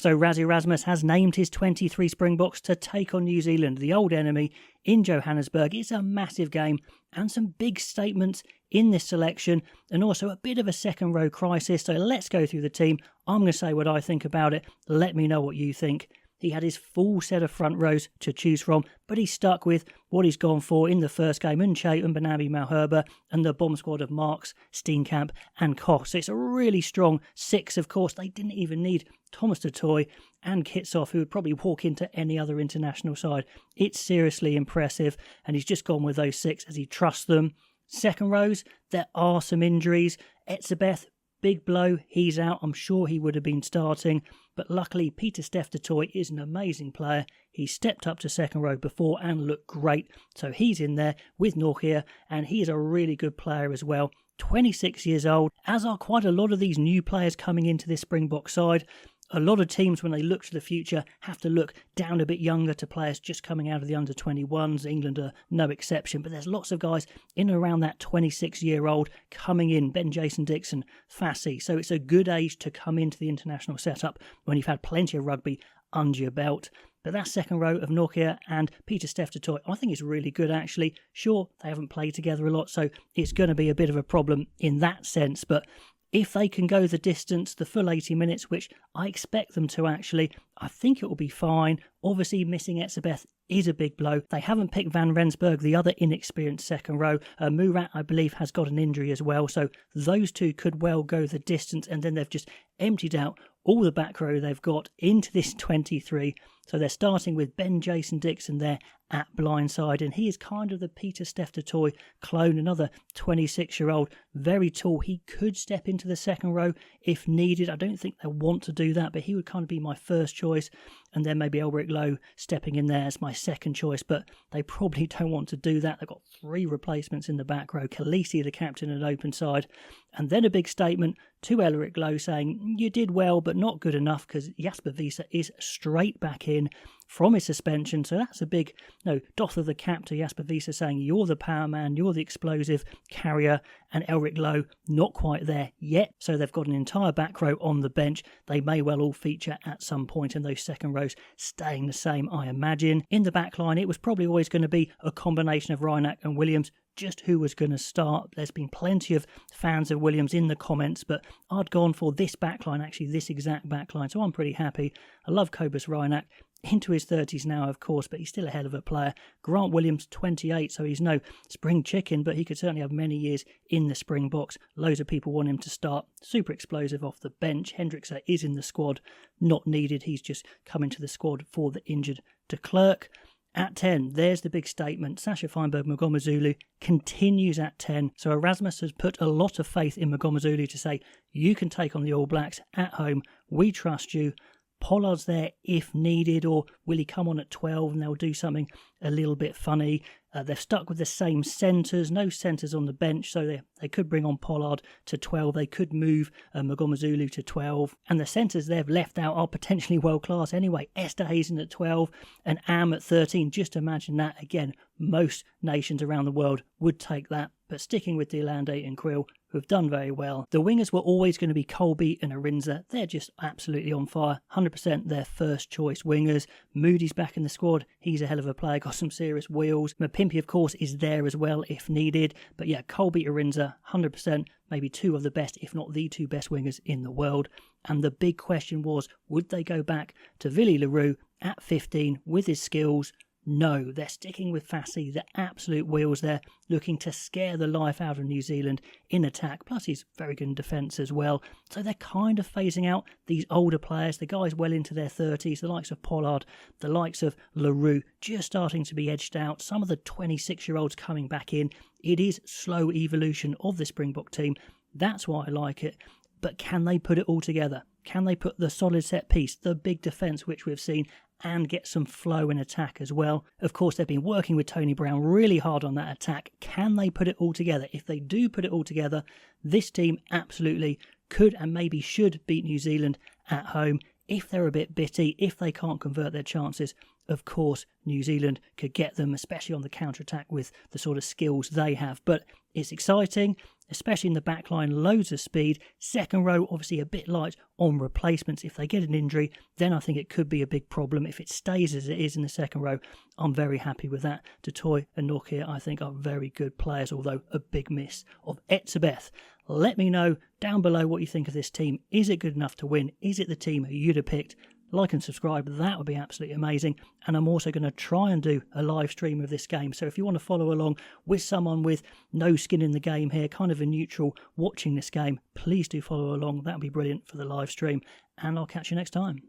So Rassie Erasmus has named his 23 Springboks to take on New Zealand, the old enemy, in Johannesburg. It's a massive game and some big statements in this selection and also a bit of a second row crisis. So let's go through the team. I'm going to say what I think about it. Let me know what you think. He had his full set of front rows to choose from, but he stuck with what he's gone for in the first game, Unche, Mbanabi, Malherbe, and the bomb squad of Marks, Steenkamp and Koch. So it's a really strong six. Of course, they didn't even need Thomas du Toit and Kitshoff, who would probably walk into any other international side. It's seriously impressive, and he's just gone with those six as he trusts them. Second rows, there are some injuries. Etzebeth, big blow, he's out. I'm sure he would have been starting, but luckily Pieter-Steph du Toit is an amazing player. He stepped up to second row before and looked great, so he's in there with Nortje, and he is a really good player as well. 26 years old, as are quite a lot of these new players coming into this Springbok side. A lot of teams, when they look to the future, have to look down a bit younger to players just coming out of the under-21s. England are no exception, but there's lots of guys in and around that 26-year-old coming in. Ben Jason Dixon, Fassi. So it's a good age to come into the international setup when you've had plenty of rugby under your belt. But that second row of Nortje and Pieter-Steph du Toit, I think is really good actually. Sure, they haven't played together a lot, so it's going to be a bit of a problem in that sense, but if they can go the distance, the full 80 minutes, which I expect them to actually, I think it will be fine. Obviously, missing Etzebeth is a big blow. They haven't picked Van Rensburg, the other inexperienced second row. Murat, I believe, has got an injury as well. So those two could well go the distance, and then they've just emptied out all the back row they've got into this 23. So they're starting with Ben Jason Dixon there at blindside, and he is kind of the Pieter-Steph du Toit clone, another 26-year-old, very tall. He could step into the second row if needed. I don't think they want to do that, but he would kind of be my first choice, and then maybe Elric Lowe stepping in there as my second choice, but they probably don't want to do that. They've got three replacements in the back row, Khaleesi, the captain, at open side, and then a big statement to Elric Lowe saying, you did well, but not good enough, because Jasper Wiese is straight back in from his suspension. So that's a big doff of the cap to Jasper Wiese saying, you're the power man, you're the explosive carrier, and Elric Lowe not quite there yet. So they've got an entire back row on the bench. They may well all feature at some point, in those second rows staying the same, I imagine. In the back line, it was probably always going to be a combination of Reinach and Williams. Just who was going to start. There's been plenty of fans of Williams in the comments, but I'd gone for this backline, actually this exact backline, so I'm pretty happy. I love Cobus Reinach, into his 30s now, of course, but he's still a hell of a player. Grant Williams, 28, so he's no spring chicken, but he could certainly have many years in the Springboks. Loads of people want him to start. Super explosive off the bench. Hendrickse is in the squad, not needed. He's just come into the squad for the injured de Klerk. At 10, there's the big statement. Sasha Feinberg Mngomezulu continues at 10. So Erasmus has put a lot of faith in Mngomezulu to say, you can take on the All Blacks at home. We trust you. Pollard's there if needed, or will he come on at 12 and they'll do something a little bit funny? They've stuck with the same centres, no centres on the bench, so they could bring on Pollard to 12. They could move Mngomezulu to 12. And the centres they've left out are potentially world-class anyway. Esther Hazen at 12 and Am at 13. Just imagine that. Again, most nations around the world would take that. But sticking with De Allende and Kriel, who have done very well. The wingers were always going to be Colby and Arinza. They're just absolutely on fire. 100% their first choice wingers. Moody's back in the squad. He's a hell of a player. Got some serious wheels. Mapimpi, of course, is there as well if needed. But yeah, Colby, Arinza, 100%. Maybe two of the best, if not the two best wingers in the world. And the big question was, would they go back to Willie le Roux at 15 with his skills? No, they're sticking with Fassi, the absolute wheels there, looking to scare the life out of New Zealand in attack, plus he's very good in defence as well. So they're kind of phasing out these older players, the guys well into their 30s, the likes of Pollard, the likes of le Roux, just starting to be edged out, some of the 26-year-olds coming back in. It is slow evolution of the Springbok team, that's why I like it. But can they put it all together? Can they put the solid set piece, the big defence which we've seen, and get some flow in attack as well? Of course, they've been working with Tony Brown really hard on that attack. Can they put it all together? If they do put it all together, this team absolutely could and maybe should beat New Zealand at home. If they're a bit bitty, if they can't convert their chances, of course, New Zealand could get them, especially on the counter-attack with the sort of skills they have. But it's exciting. especially in the back line, loads of speed. Second row, obviously a bit light on replacements. If they get an injury, then I think it could be a big problem. If it stays as it is in the second row, I'm very happy with that. Dutoy and Nokia, I think, are very good players, although a big miss of Etzebeth. Let me know down below what you think of this team. Is it good enough to win? Is it the team you'd have picked? Like and subscribe, that would be absolutely amazing. And I'm also going to try and do a live stream of this game. So if you want to follow along with someone with no skin in the game here, kind of a neutral watching this game, please do follow along. That would be brilliant for the live stream. And I'll catch you next time.